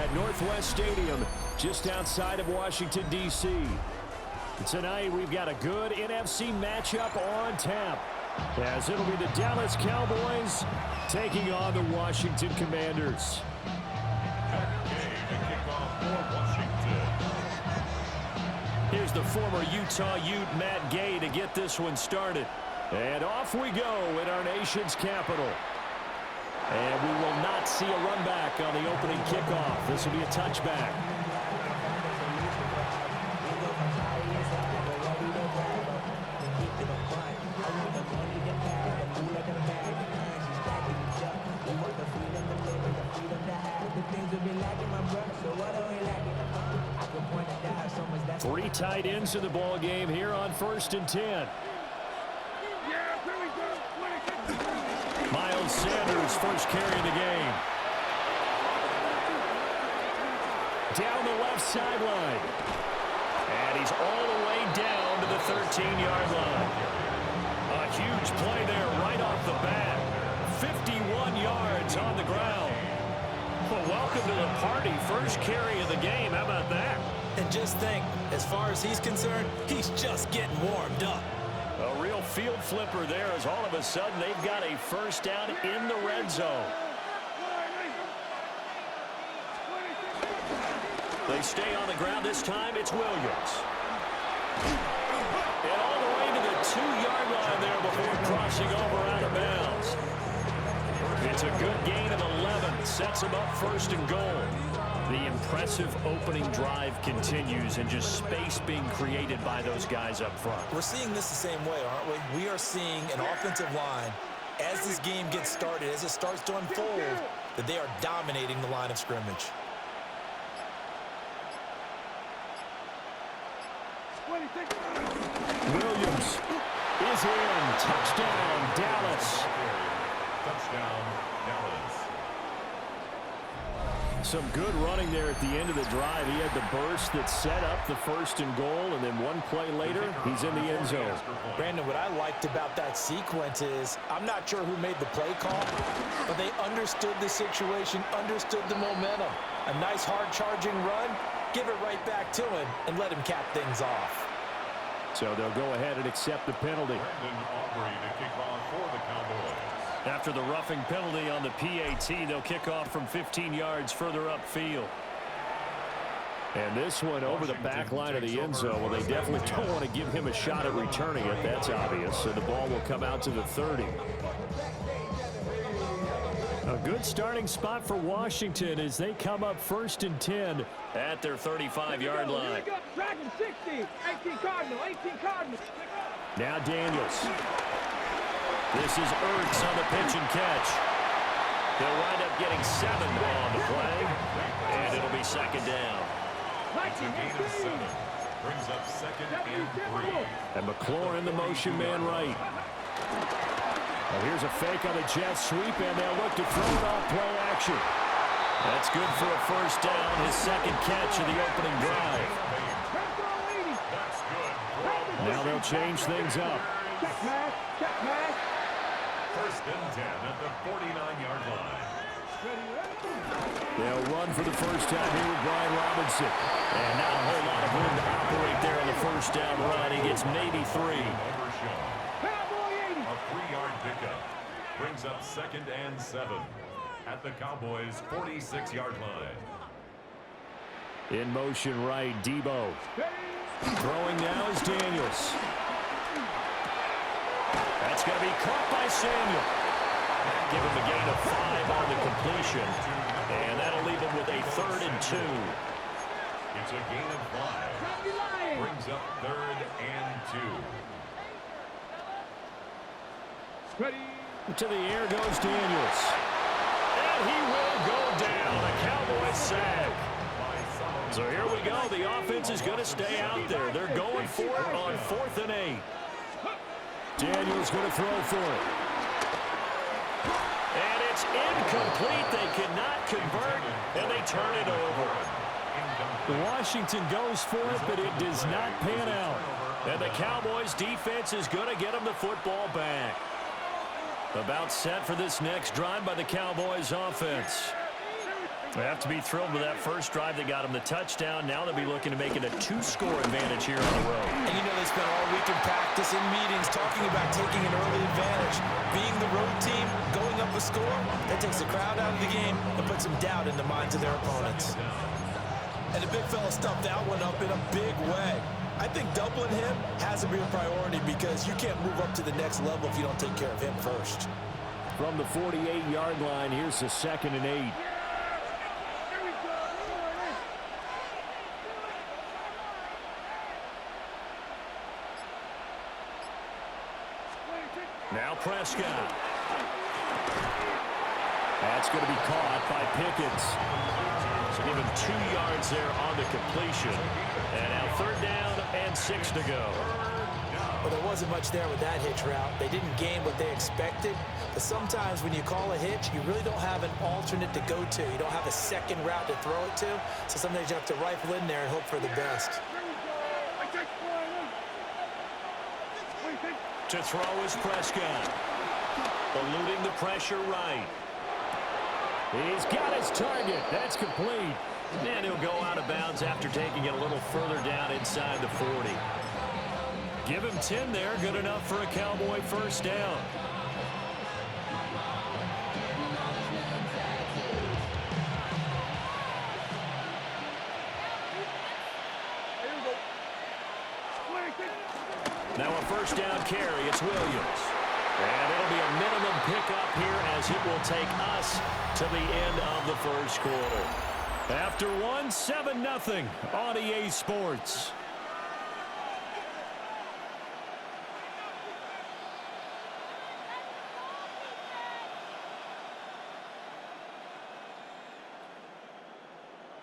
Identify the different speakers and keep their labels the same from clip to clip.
Speaker 1: at Northwest Stadium, just outside of Washington, D.C. Tonight, we've got a good NFC matchup on tap, as it'll be the Dallas Cowboys taking on the Washington Commanders. Here's the former Utah Ute, Matt Gay, to get this one started. And off we go in our nation's capital. And we will not see a run back on the opening kickoff. This will be a touchback. Three tight ends in the ball game here on 1st and 10. Miles Sanders, first carry of the game. Down the left sideline. And he's all the way down to the 13-yard line. A huge play there right off the bat. 51 yards on the ground. Well, welcome to the party. First carry of the game. How about that?
Speaker 2: And just think, as far as he's concerned, he's just getting warmed up.
Speaker 1: A real field flipper there, as all of a sudden they've got a first down in the red zone. They stay on the ground. This time it's Williams. And all the way to the 2-yard line there before crossing over out of bounds. It's a good gain of 11. Sets him up 1st and goal. The impressive opening drive continues, and just space being created by those guys up front.
Speaker 2: We're seeing this the same way, aren't we? We are seeing an offensive line, as this game gets started, as it starts to unfold, that they are dominating the line of scrimmage.
Speaker 1: Williams is in. Touchdown, Dallas.
Speaker 3: Touchdown, Dallas.
Speaker 1: Some good running there at the end of the drive. He had the burst that set up the 1st and goal, and then one play later, he's in the end zone.
Speaker 2: Brandon, what I liked about that sequence is, I'm not sure who made the play call, but they understood the situation, understood the momentum. A nice hard-charging run, give it right back to him, and let him cap things off.
Speaker 1: So they'll go ahead and accept the penalty.
Speaker 3: Brandon Aubrey to kick off for the Cowboys.
Speaker 1: After the roughing penalty on the PAT, they'll kick off from 15 yards further upfield. And this one over the back line of the end zone. Well, they definitely don't want to give him a shot at returning it. That's obvious. So the ball will come out to the 30. A good starting spot for Washington as they come up 1st and 10 at their 35-yard line.
Speaker 4: Dragon 60, 18 Cardinal, 18 Cardinal.
Speaker 1: Now Daniels. This is Ertz on the pitch and catch. They'll wind up getting 7 on the play, and it'll be 2nd down.
Speaker 3: It's a gain of 7. Brings up 2nd and 3.
Speaker 1: And McLaurin, the motion man right. Well, here's a fake on the jet sweep, and they'll look to throw it off play action. That's good for a 1st down, his 2nd catch of the opening drive.
Speaker 3: That's good.
Speaker 1: Now they'll change things up.
Speaker 4: Check pass, check pass.
Speaker 3: 1st and 10 at the 49-yard line.
Speaker 1: They'll run for the 1st time here with Brian Robinson. And not a whole lot of room to operate there on the 1st down run. He gets maybe 3.
Speaker 3: Overshown. A 3-yard pickup. Brings up 2nd and 7 at the Cowboys' 46-yard line.
Speaker 1: In motion right, Debo. Throwing now is Daniels. That's going to be caught by Samuel. Give him a gain of 5 on the completion. And that'll leave him with a 3rd and 2.
Speaker 3: It's a gain of 5. Brings up 3rd and 2.
Speaker 4: Ready.
Speaker 1: To the air goes Daniels. And he will go down. A Cowboys sack. So here we go. The offense is going to stay out there. They're going for it on 4th and 8. Daniels going to throw for it. And it's incomplete. They cannot convert, and they turn it over. Washington goes for it, but it does not pan out. And the Cowboys defense is going to get them the football back. About set for this next drive by the Cowboys offense. They have to be thrilled with that first drive that got them the touchdown. Now they'll be looking to make it a 2-score advantage here on the road.
Speaker 2: And you know they spent all week in practice and meetings talking about taking an early advantage. Being the road team, going up a score, that takes the crowd out of the game and puts some doubt in the minds of their opponents. And the big fella stuffed that one up in a big way. I think doubling him has to be a priority because you can't move up to the next level if you don't take care of him first.
Speaker 1: From the 48-yard line, here's the 2nd and 8. Now Prescott. That's going to be caught by Pickens. So give him 2 yards there on the completion. And now 3rd down and 6 to go.
Speaker 2: Well, there wasn't much there with that hitch route. They didn't gain what they expected. But sometimes when you call a hitch, you really don't have an alternate to go to. You don't have a second route to throw it to. So sometimes you have to rifle in there and hope for the best.
Speaker 1: To throw is Prescott. Eluding the pressure right. He's got his target. That's complete. And he'll go out of bounds after taking it a little further down inside the 40. Give him 10 there. Good enough for a Cowboy first down. Now a first down carry. It's Williams. And it'll be a minimum pickup here as it will take us to the end of the first quarter. After 7-0 on EA Sports.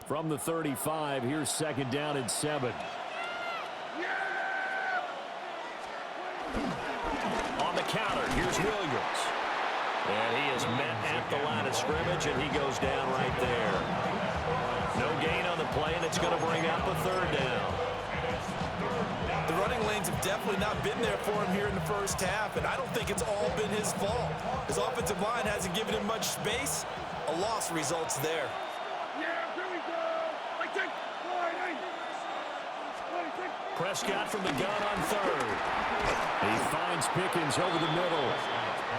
Speaker 1: From the 35, here's 2nd down and 7. On the counter, here's Williams. And he is met at the line of scrimmage, and he goes down right there. No gain on the play, and it's going to bring up a 3rd down.
Speaker 2: The running lanes have definitely not been there for him here in the first half, and I don't think it's all been his fault. His offensive line hasn't given him much space. A loss results there.
Speaker 1: Prescott from the gun on 3rd. He finds Pickens over the middle.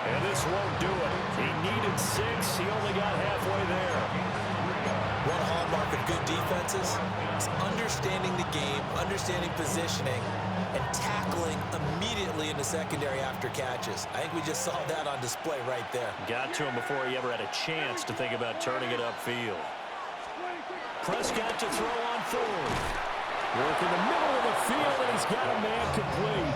Speaker 1: And this won't do it. He needed 6. He only got halfway there.
Speaker 2: One hallmark of good defenses is understanding the game, understanding positioning, and tackling immediately in the secondary after catches. I think we just saw that on display right there.
Speaker 1: Got to him before he ever had a chance to think about turning it upfield. Prescott to throw on 4th. Work in the middle of the field, and he's got a man complete.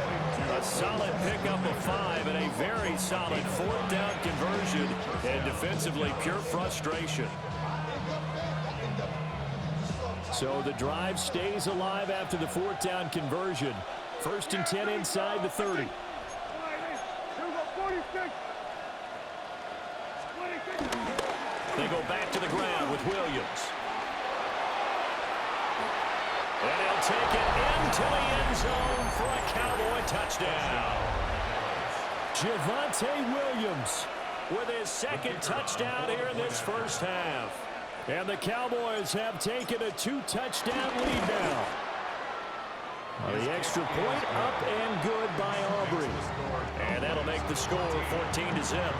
Speaker 1: A solid pickup of 5 and a very solid 4th down conversion. And defensively, pure frustration. So the drive stays alive after the 4th down conversion. 1st and 10 inside the 30. They go back to the ground with Williams. And he'll take it into the end zone for a Cowboy touchdown. Javonte Williams with his 2nd touchdown here in this first half. And the Cowboys have taken a 2-touchdown lead now. The extra point up and good by Aubrey. And that'll make the score 14-0.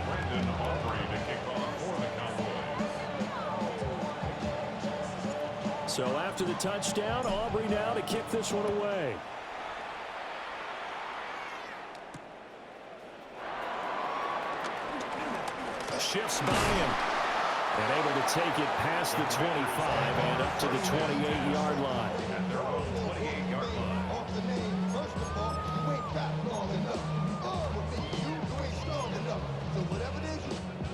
Speaker 3: Brandon Aubrey to kick off for the Cowboys.
Speaker 1: So after the touchdown, Aubrey now to kick this one away. Shifts by him. And able to take it past the 25 and up to the 28-yard line.
Speaker 3: At their own 28-yard line.
Speaker 5: Off the name, first of all, you ain't back long enough. You ain't strong enough. So whatever it is,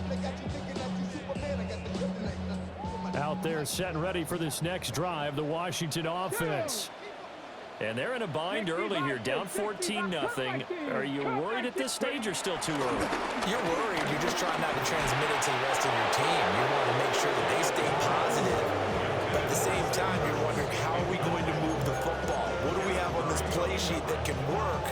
Speaker 5: they got you thinking that you Superman. I got the kryptonite.
Speaker 1: Out there set and ready for this next drive, the Washington offense. And they're in a bind early here, down 14-0. Are you worried at this stage or still too early?
Speaker 2: You're worried. You're just trying not to transmit it to the rest of your team. You want to make sure that they stay positive. But at the same time, you're wondering, how are we going to move the football? What do we have on this play sheet that can work?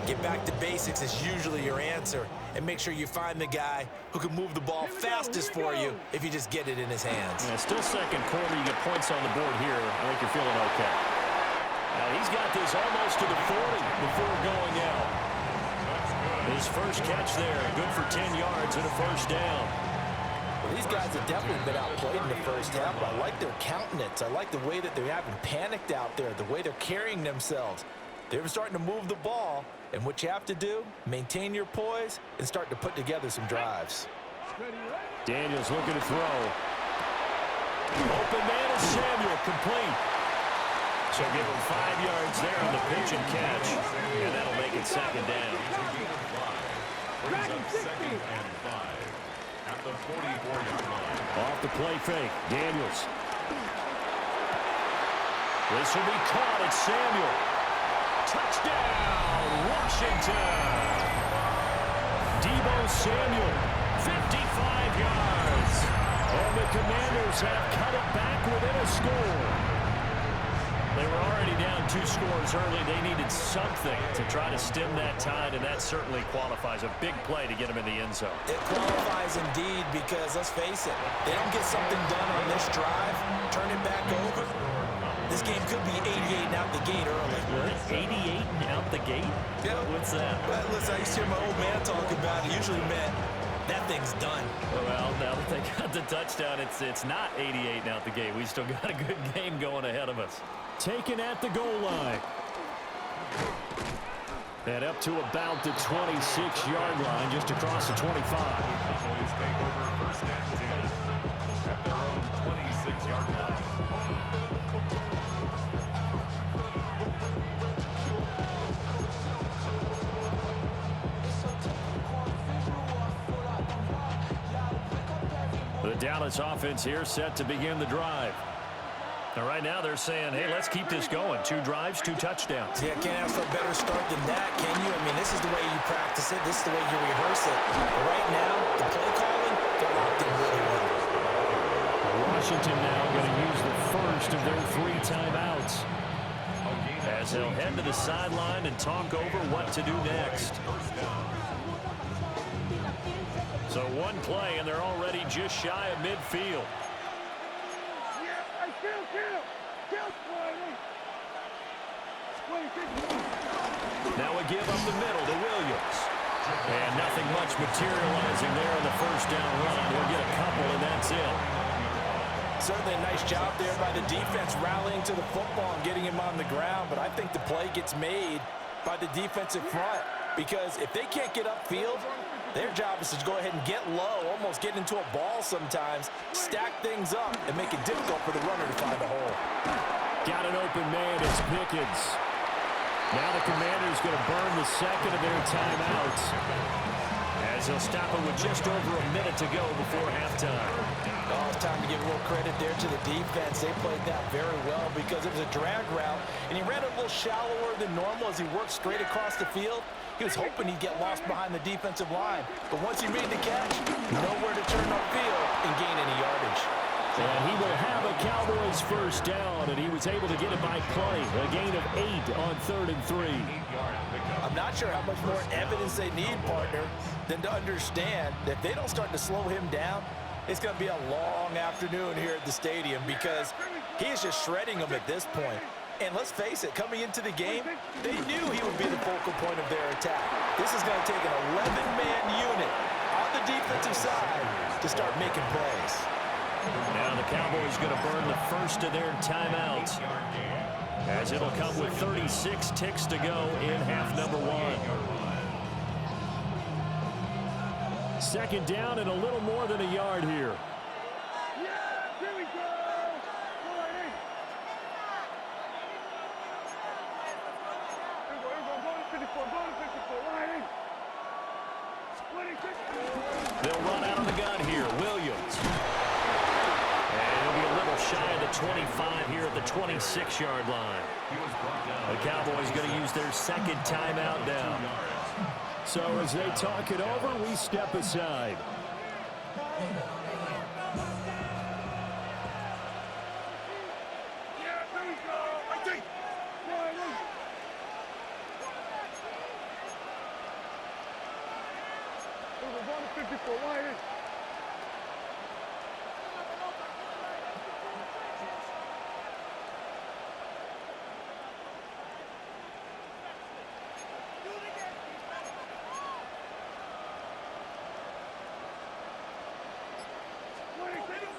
Speaker 2: Get back to basics is usually your answer. and make sure you find the guy who can move the ball fastest for you if you just get it in his hands.
Speaker 1: Yeah, still second quarter. You get points on the board here. I think you're feeling okay. He's got this almost to the 40 before going out. His first catch there, good for 10 yards and a first down.
Speaker 2: Well, these guys have definitely been outplayed in the first half, but I like their countenance. I like the way that they haven't panicked out there, the way they're carrying themselves. They're starting to move the ball, and what you have to do, maintain your poise and start to put together some drives.
Speaker 1: Daniels looking to throw. Open man is Samuel, complete. So give him 5 yards there on the pitch and catch, and that'll make it second down.
Speaker 3: Brings up second and 5 at the 44-yard line.
Speaker 1: Off the play fake, Daniels. This will be caught at Samuel. Touchdown, Washington. Deebo Samuel, 55 yards. And the Commanders have cut it back within a score. They were already down 2 scores early. They needed something to try to stem that tide, and that certainly qualifies. A big play to get them in the end zone.
Speaker 2: It qualifies indeed because, let's face it, they don't get something done on this drive, turn it back over. This game could be 88 and out the gate early.
Speaker 1: What? 88 and out the gate?
Speaker 2: Yeah.
Speaker 1: What's that?
Speaker 2: Well, listen, I used to hear my old man talk about it. Usually meant that thing's done.
Speaker 1: Well, now that they got the touchdown, it's not 88 and out the gate. We still got a good game going ahead of us. Taken at the goal line. And up to about the 26-yard line, just across the 25.
Speaker 3: Cowboys take over first and 10 at their own 26-yard line.
Speaker 1: The Dallas offense here set to begin the drive. And right now they're saying, hey, let's keep this going. 2 drives, 2 touchdowns.
Speaker 2: Yeah, can't ask for a better start than that, can you? I mean, this is the way you practice it. This is the way you rehearse it. But right now, the play calling, they're locked in really well.
Speaker 1: Washington now going to use the first of their 3 timeouts, as they'll head to the sideline and talk over what to do next. So 1 play, and they're already just shy of midfield. Now a give up the middle to Williams. And nothing much materializing there in the first down run. He'll get a couple, and that's it.
Speaker 2: Certainly a nice job there by the defense rallying to the football and getting him on the ground. But I think the play gets made by the defensive front. Because if they can't get upfield, their job is to go ahead and get low, almost get into a ball sometimes, stack things up, and make it difficult for the runner to find a hole.
Speaker 1: Got an open man, it's Pickens. Now the Commanders going to burn the second of their timeouts, as they'll stop it with just over a minute to go before halftime.
Speaker 2: Oh, it's time to give a little credit there to the defense. They played that very well because it was a drag route, and he ran a little shallower than normal as he worked straight across the field. He was hoping he'd get lost behind the defensive line, but once he made the catch, nowhere to turn upfield and gain any yardage.
Speaker 1: And he will have a Cowboys first down, and he was able to get it by play. A gain of 8 on 3rd and 3.
Speaker 2: I'm not sure how much more evidence they need, partner, than to understand that if they don't start to slow him down, it's going to be a long afternoon here at the stadium because he is just shredding them at this point. And let's face it, coming into the game, they knew he would be the focal point of their attack. This is going to take an 11-man unit on the defensive side to start making plays.
Speaker 1: Now the Cowboys going to burn the first of their timeouts, as it'll come with 36 ticks to go in half number 1. Second down and a little more than a yard here.
Speaker 4: Here we go.
Speaker 1: They'll run out of the gun here. Williams. And he'll be a little shy of the 25 here at the 26-yard line. The Cowboys going to use their second timeout down. So as they talk it over, we step aside.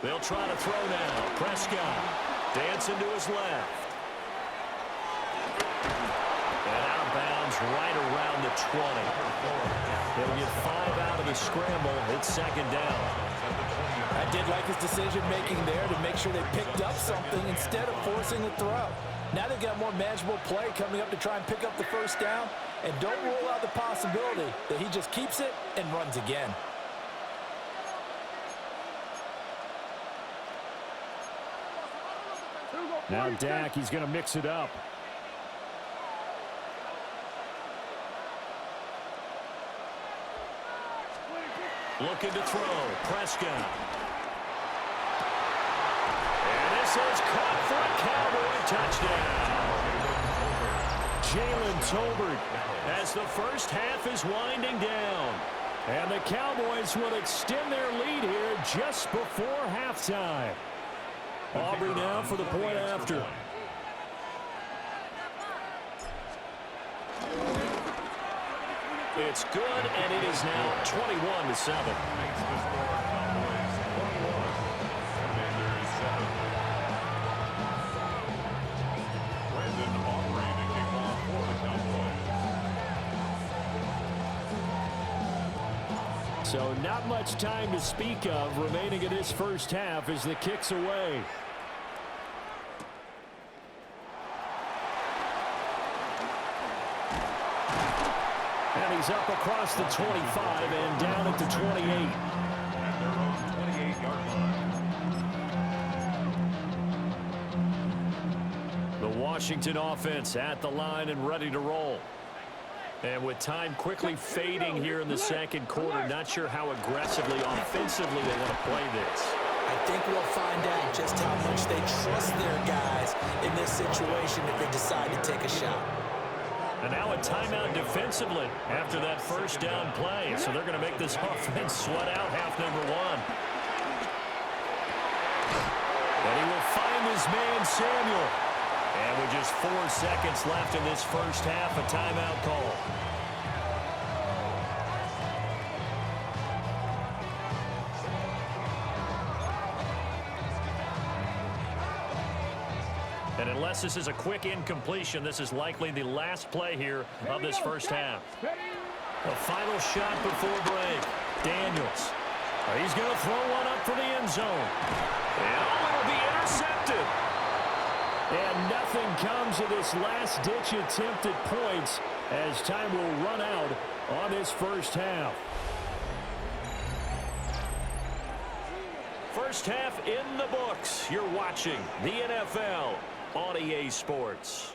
Speaker 1: They'll try to throw now. Prescott dancing to his left. And out of bounds right around the 20. He'll get 5 out of the scramble. It's second down.
Speaker 2: I did like his decision-making there to make sure they picked up something instead of forcing a throw. Now they've got more manageable play coming up to try and pick up the first down. And don't rule out the possibility that he just keeps it and runs again.
Speaker 1: Now Dak, he's going to mix it up. Looking to throw. Prescott. And this is caught for a Cowboy touchdown. Jalen Tolbert as the first half is winding down. And the Cowboys will extend their lead here just before halftime. Aubrey now for the point after. It's good, and it is now 21-7. So not much time to speak of remaining in this first half as the kick's away. And he's up across the 25 and down at the 28.
Speaker 3: At their own 28-yard line.
Speaker 1: The Washington offense at the line and ready to roll. And with time quickly fading here in the second quarter, not sure how aggressively, offensively they want to play this.
Speaker 2: I think we'll find out just how much they trust their guys in this situation if they decide to take a shot.
Speaker 1: And now a timeout defensively after that first down play. So they're going to make this offense sweat out half number one. And he will find his man, Samuel. And with just 4 seconds left in this first half, a timeout call. And unless this is a quick incompletion, this is likely the last play here of this first half. The final shot before break. Daniels. He's going to throw one up for the end zone. And it'll be intercepted. And nothing comes of this last-ditch attempt at points as time will run out on this first half. First half in the books. You're watching the NFL on EA Sports.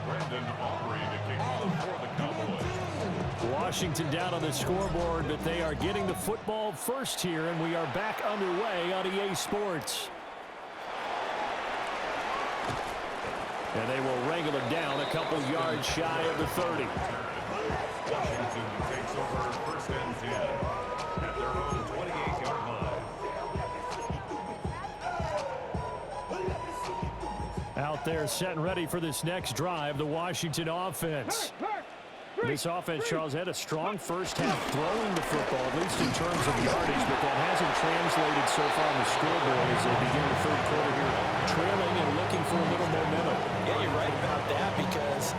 Speaker 3: Brandon Aubrey to kick off for the Cowboys.
Speaker 1: Washington down on the scoreboard, but they are getting the football first here, and we are back underway on EA Sports. And they will wrangle it down a couple yards shy of the 30.
Speaker 3: Washington takes over first and 10 at their own 28-yard line.
Speaker 1: Out there set and ready for this next drive, the Washington offense. This offense, Charles, had a strong first half throwing the football, at least in terms of yardage, but that hasn't translated so far on the scoreboard as they begin the third quarter here, trailing and looking for a little momentum.
Speaker 2: Yeah, you're right about that because,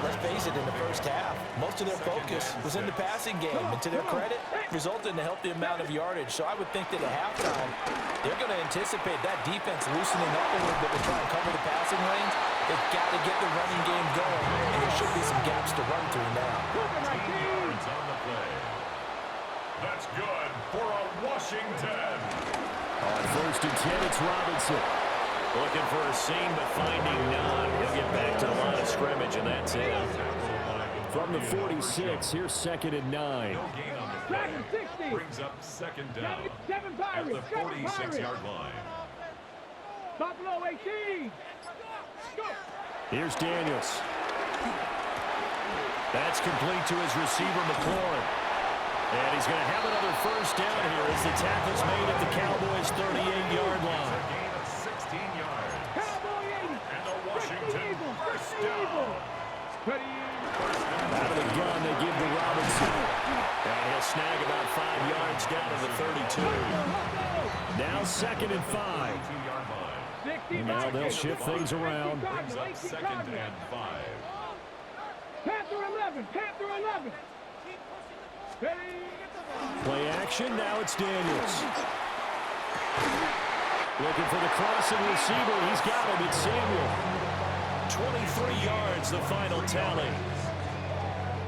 Speaker 2: let's face it, in the first half, most of their focus was in the passing game. And to their credit, resulted in a healthy amount of yardage. So I would think that at halftime, they're going to anticipate that defense loosening up a little bit to try and cover the passing lanes. They've got to get the running game going, and there should be some gaps to run through now.
Speaker 3: 10 yards on the play. That's good for a Washington.
Speaker 1: On first and 10, it's Robinson. Looking for a seam, but finding none. He'll get back to the line of scrimmage, and that's it. From the 46, here's second and 9.
Speaker 3: No gain on the play. Brings up second down at the 46-yard line.
Speaker 4: Buffalo 18. Go.
Speaker 1: Here's Daniels. That's complete to his receiver, McLaurin. And he's going to have another first down here as the tackle's made at the Cowboys' 38-yard line.
Speaker 3: A gain of 16 yards.
Speaker 4: Cowboy 80.
Speaker 3: And the Washington first down.
Speaker 4: Ready.
Speaker 1: snag about 5 yards down to the 32. Now 2nd and 5. Now they'll shift things around.
Speaker 3: Brings up 2nd and 5.
Speaker 4: Panther 11, Panther 11.
Speaker 1: Play action, now it's Daniels. Looking for the crossing receiver. He's got him. It's Samuel. 23 yards, the final tally.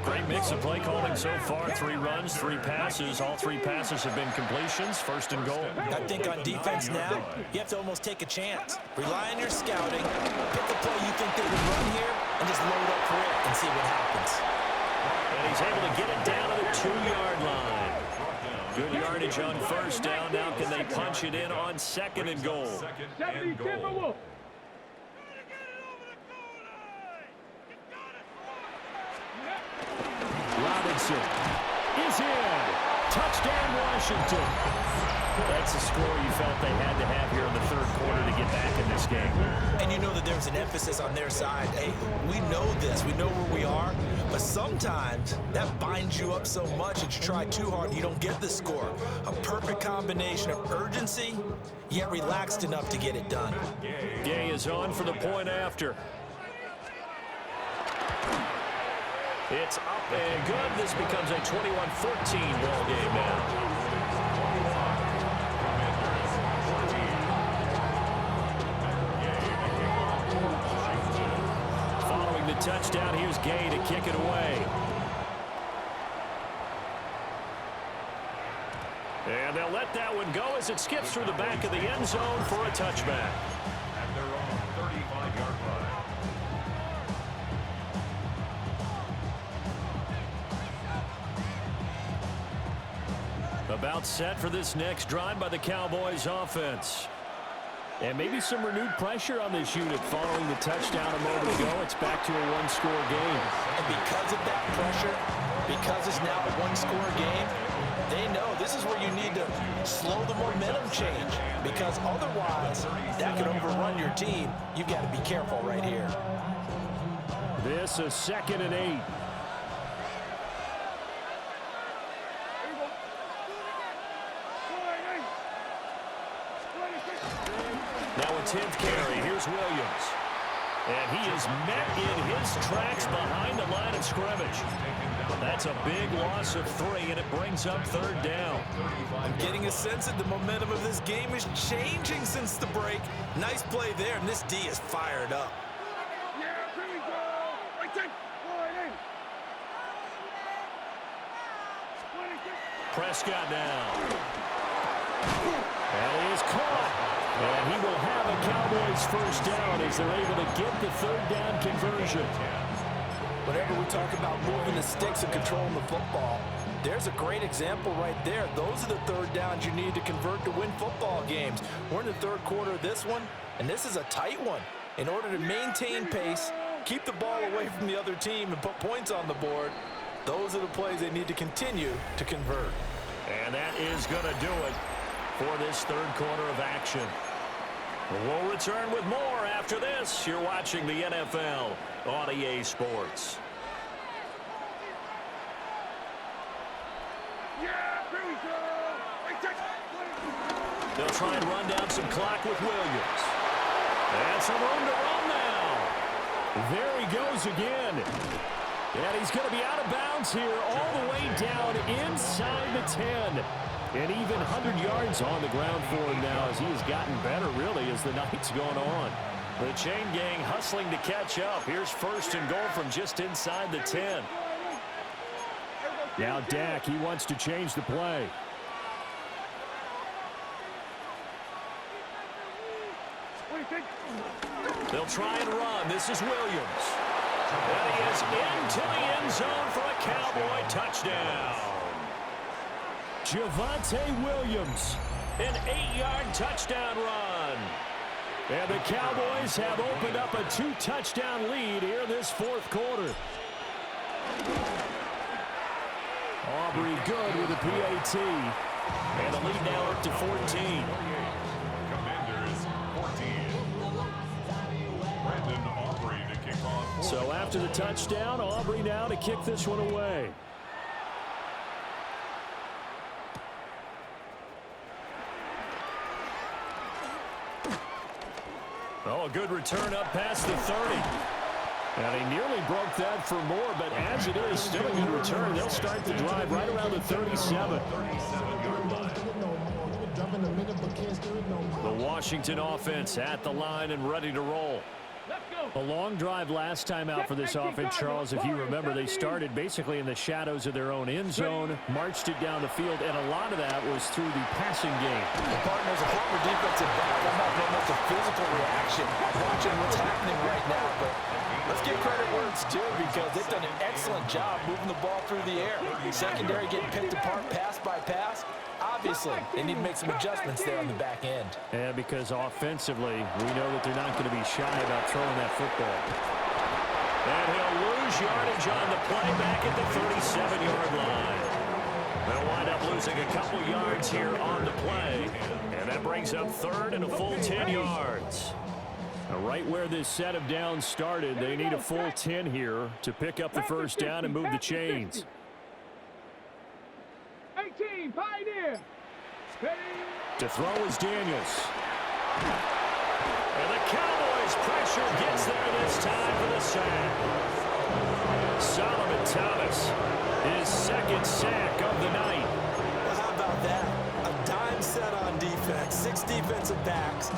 Speaker 1: Great mix of play calling so far. 3 runs, 3 passes. All 3 passes have been completions. 1st and goal.
Speaker 2: I think on defense now, you have to almost take a chance. Rely on your scouting. Pick a play you think they would run here and just load up for it and see what happens.
Speaker 1: And he's able to get it down to the 2-yard line. Good yardage on 1st down. Now can they punch it in on 2nd and goal?
Speaker 3: 2nd and goal.
Speaker 1: Robinson is in. Touchdown, Washington. That's a score you felt they had to have here in the 3rd quarter to get back in this game.
Speaker 2: And you know that there's an emphasis on their side. Hey, we know this. We know where we are. But sometimes that binds you up so much that you try too hard and you don't get the score. A perfect combination of urgency, yet relaxed enough to get it done.
Speaker 1: Gay is on for the point after. It's up and good. This becomes a 21-14 ball game now. Following the touchdown, here's Gay to kick it away. And they'll let that one go as it skips through the back of the end zone for a touchback.
Speaker 3: At their own 35-yard line.
Speaker 1: About set for this next drive by the Cowboys offense. And maybe some renewed pressure on this unit following the touchdown a moment ago. It's back to a 1-score game.
Speaker 2: And because of that pressure, because it's now a 1-score game, they know this is where you need to slow the momentum change. Because otherwise, that could overrun your team. You've got to be careful right here.
Speaker 1: This is 2nd and 8. Now a 10th carry. Here's Williams. And he is met in his tracks behind the line of scrimmage. That's a big loss of 3, and it brings up 3rd down.
Speaker 2: I'm getting a sense that the momentum of this game is changing since the break. Nice play there, and this D is fired up.
Speaker 4: Yeah, here we go. Right there.
Speaker 1: Prescott now. And he is caught. And he will have a Cowboys 1st down as they're able to get the 3rd down conversion.
Speaker 2: Whenever we talk about moving the sticks and controlling the football, there's a great example right there. Those are the 3rd downs you need to convert to win football games. We're in the 3rd quarter of this one, and this is a tight one. In order to maintain pace, keep the ball away from the other team, and put points on the board, those are the plays they need to continue to convert.
Speaker 1: And that is going to do it for this 3rd quarter of action. We'll return with more after this. You're watching the NFL on EA Sports. They'll try and run down some clock with Williams. And some room to run now. There he goes again. And he's going to be out of bounds here all the way down inside the 10. And even 100 yards on the ground for him now as he has gotten better, really, as the night's gone on. The chain gang hustling to catch up. Here's 1st and goal from just inside the 10. Now Dak, he wants to change the play. They'll try and run. This is Williams. And he is into the end zone for a Cowboy touchdown. Javonte Williams, an 8-yard touchdown run. And the Cowboys have opened up a 2-touchdown lead here this 4th quarter. Aubrey good with a PAT. And the lead now up to 14.
Speaker 3: Commanders 14. Brandon Aubrey to kick off.
Speaker 1: So after the touchdown, Aubrey now to kick this one away. a good return up past the 30. And he nearly broke that for more, but as it is, still a good return. They'll start the drive right around the 37. The Washington offense at the line and ready to roll. A long drive last time out for this offense, Charles. If you remember, they started basically in the shadows of their own end zone, marched it down the field, and a lot of that was through the passing game.
Speaker 2: The partners, a former defensive back, I'm not very much a physical reaction watching what's happening right now, but let's give credit where it's due because they've done an excellent job moving the ball through the air. Secondary getting picked apart pass by pass. Obviously, they need to make some adjustments there on the back end.
Speaker 1: Yeah, because offensively, we know that they're not going to be shy about throwing that football. And he'll lose yardage on the play back at the 37-yard line. They'll wind up losing a couple yards here on the play, and that brings up third and a full 10 yards. Now, right where this set of downs started, they need a full 10 here to pick up the first down and move the chains.
Speaker 4: 18, Pioneer.
Speaker 1: To throw is Daniels. And the Cowboys' pressure gets there this time for the sack. Solomon Thomas, his second sack of the night.
Speaker 2: Well, how about that? A dime set on defense, 6 defensive backs.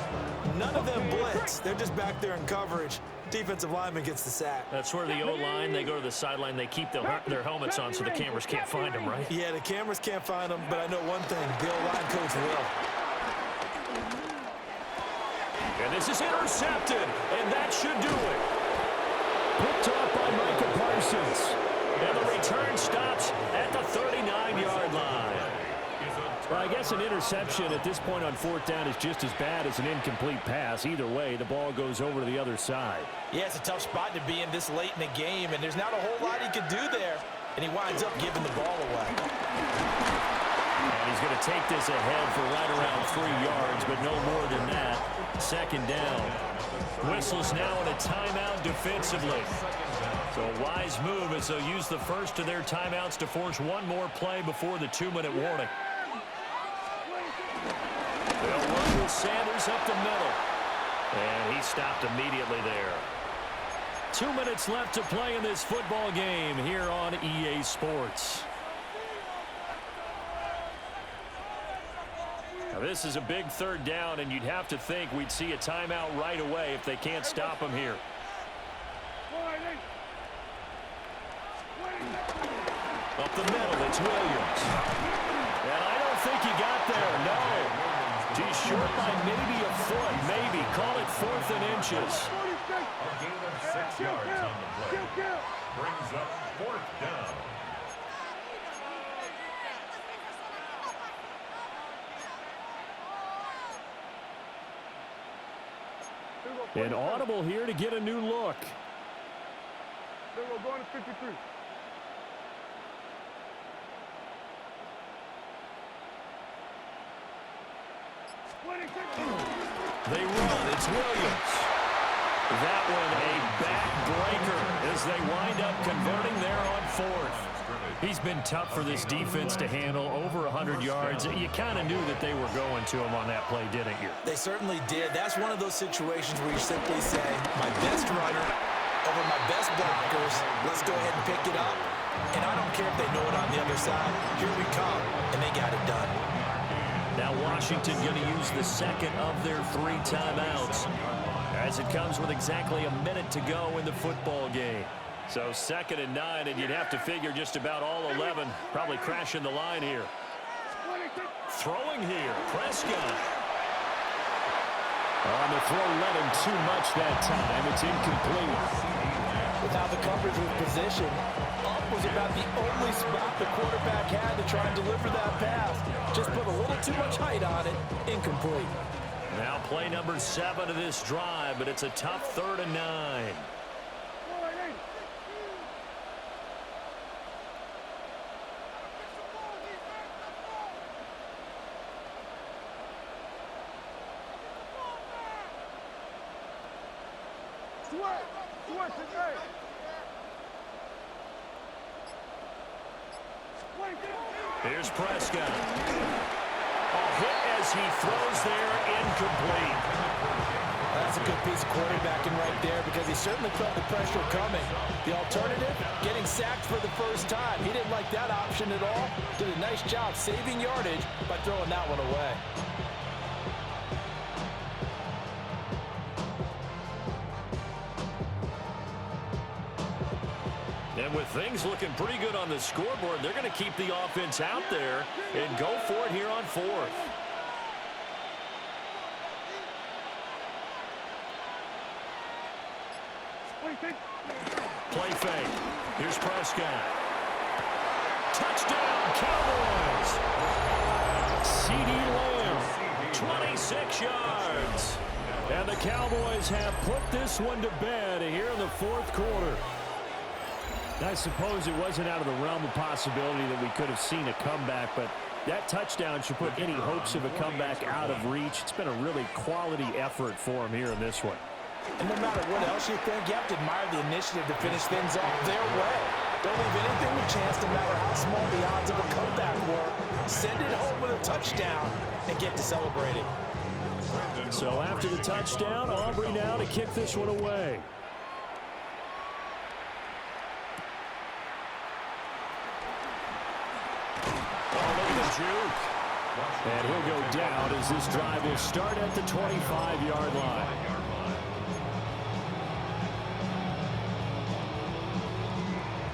Speaker 2: None of them blitz. They're just back there in coverage. Defensive lineman gets the sack.
Speaker 1: That's where the O-line, they go to the sideline, they keep their helmets on so the cameras can't find them, right?
Speaker 2: Yeah, the cameras can't find them, but I know one thing, the O-line coach will.
Speaker 1: And this is intercepted, and that should do it. Picked off by Micah Parsons. And the return stops at the 39-yard line. Well, I guess an interception at this point on fourth down is just as bad as an incomplete pass. Either way, the ball goes over to the other side.
Speaker 2: Yeah, it's a tough spot to be in this late in the game, and there's not a whole lot he could do there, and he winds up giving the ball away.
Speaker 1: And he's going to take this ahead for right around 3 yards, but no more than that. Second down. Whistles now in a timeout defensively. So a wise move as they'll use the first of their timeouts to force one more play before the 2-minute warning. They'll run with Sanders up the middle. And he stopped immediately there. 2 minutes left to play in this football game here on EA Sports. Now this is a big third down, and you'd have to think we'd see a timeout right away if they can't stop him here. Up the middle, it's Williams. And I don't think he got there, no. He's short by maybe a foot, maybe. Call it 4th and inches.
Speaker 3: A gain of 6 yards on the play. Brings up 4th down.
Speaker 1: An audible here to get a new look.
Speaker 4: They were going to 53.
Speaker 1: They run. It's Williams. That one a backbreaker as they wind up converting there on 4th. He's been tough for this defense to handle, over 100 yards. You kind of knew that they were going to him on that play, didn't you?
Speaker 2: They certainly did. That's one of those situations where you simply say, my best runner over my best blockers, let's go ahead and pick it up. And I don't care if they know it on the other side. Here we come, and they got it done.
Speaker 1: Now Washington going to use the second of their 3 timeouts as it comes with exactly a minute to go in the football game. So 2nd and 9, and you'd have to figure just about all 11 probably crashing the line here. Throwing here, Prescott. On the throw, led him too much that time. It's incomplete.
Speaker 2: Without the coverage with position, up was about the only spot the quarterback had to try and deliver that pass. Just put a little too much height on it. Incomplete.
Speaker 1: Now play number 7 of this drive, but it's a tough 3rd and 9. Here's Prescott. A hit as he throws there, incomplete.
Speaker 2: That's a good piece of quarterbacking right there because he certainly felt the pressure coming. The alternative, getting sacked for the first time. He didn't like that option at all. Did a nice job saving yardage by throwing that one away.
Speaker 1: And with things looking pretty good on the scoreboard, they're going to keep the offense out there and go for it here on fourth. Play fake. Here's Prescott. Touchdown, Cowboys. CeeDee Lamb, 26 yards. And the Cowboys have put this one to bed here in the fourth quarter. I suppose it wasn't out of the realm of possibility that we could have seen a comeback, but that touchdown should put any hopes of a comeback out of reach. It's been a really quality effort for him here in this one.
Speaker 2: And no matter what else you think, you have to admire the initiative to finish things off their way. Don't leave anything to chance, no matter how small the odds of a comeback were. Send it home with a touchdown and get to celebrating.
Speaker 1: So after the touchdown, Aubrey now to kick this one away. And he'll go down as this drive will start at the 25-yard line.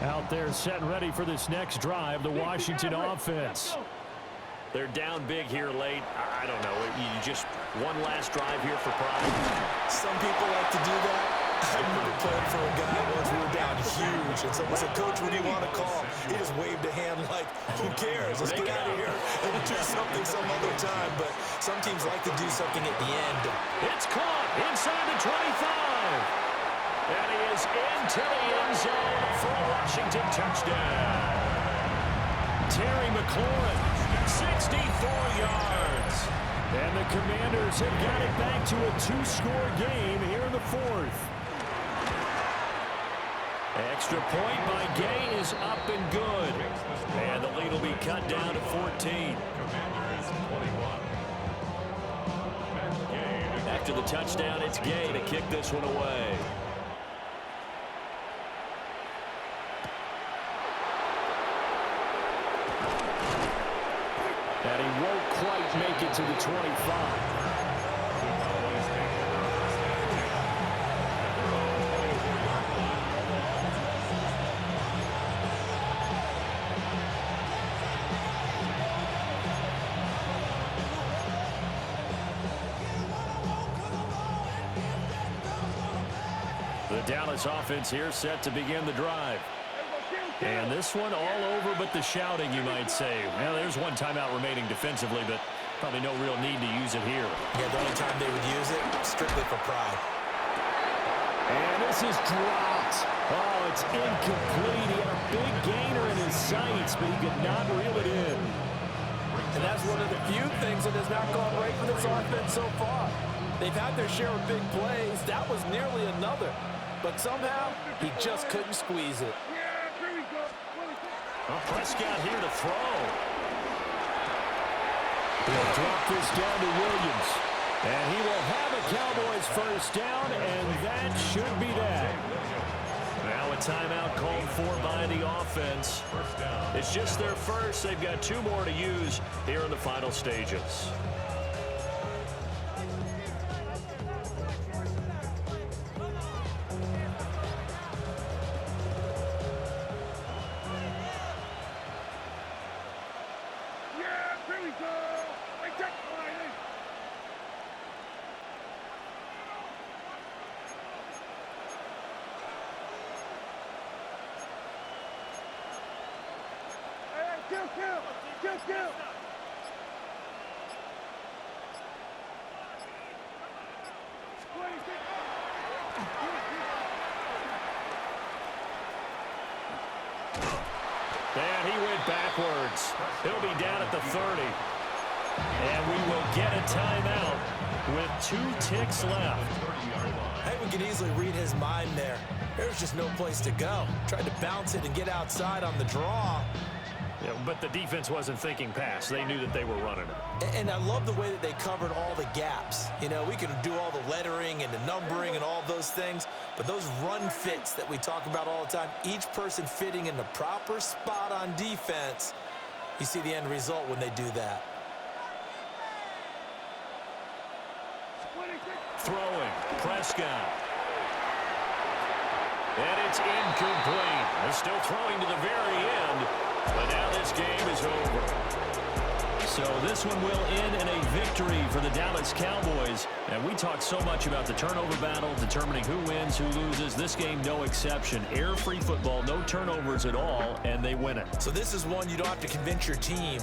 Speaker 1: Out there set and ready for this next drive, the Washington offense. They're down big here late. I don't know. You just one last drive here for pride.
Speaker 2: Some people like to do that. I remember playing for a guy once we were down huge, and someone said, "Coach, what do you want to call?" He just waved a hand like, "Who cares? Let's get out of here and do something some other time." But some teams like to do something at the end.
Speaker 1: It's caught inside the 25. And he is into the end zone for a Washington touchdown. Terry McLaurin, 64 yards. And the Commanders have got it back to a two-score game here in the fourth. Extra point by Gay is up and good. And the lead will be cut down to 14. After the touchdown, it's Gay to kick this one away. And he won't quite make it to the 25. The Dallas offense here set to begin the drive. And this one all over but the shouting, you might say. Well, there's one timeout remaining defensively, but probably no real need to use it here.
Speaker 2: Yeah, the only time they would use it, strictly for pride.
Speaker 1: And this is dropped. Oh, it's incomplete. He had a big gainer in his sights, but he could not reel it in.
Speaker 2: And that's one of the few things that has not gone right for this offense so far. They've had their share of big plays. That was nearly another. But somehow, he just couldn't squeeze it.
Speaker 1: Well, Prescott here to throw. He'll drop this down to Williams. And he will have a Cowboys first down, and that should be that. Now a timeout called for by the offense. It's just their first. They've got two more to use here in the final stages. And he went backwards. He'll be down at the 30. And we will get a timeout with 2 ticks left.
Speaker 2: Hey, we can easily read his mind there. There's just no place to go. Tried to bounce it and get outside on the draw.
Speaker 1: Yeah, but the defense wasn't thinking pass. They knew that they were running it.
Speaker 2: And I love the way that they covered all the gaps. You know, we could do all the lettering and the numbering and all those things, but those run fits that we talk about all the time, each person fitting in the proper spot on defense, you see the end result when they do that.
Speaker 1: Throwing, Prescott. And it's incomplete. They're still throwing to the very end, but now this game is over. So this one will end in a victory for the Dallas Cowboys. And we talked so much about the turnover battle, determining who wins, who loses. This game, no exception. Air-free football, no turnovers at all, and they win it.
Speaker 2: So this is one you don't have to convince your team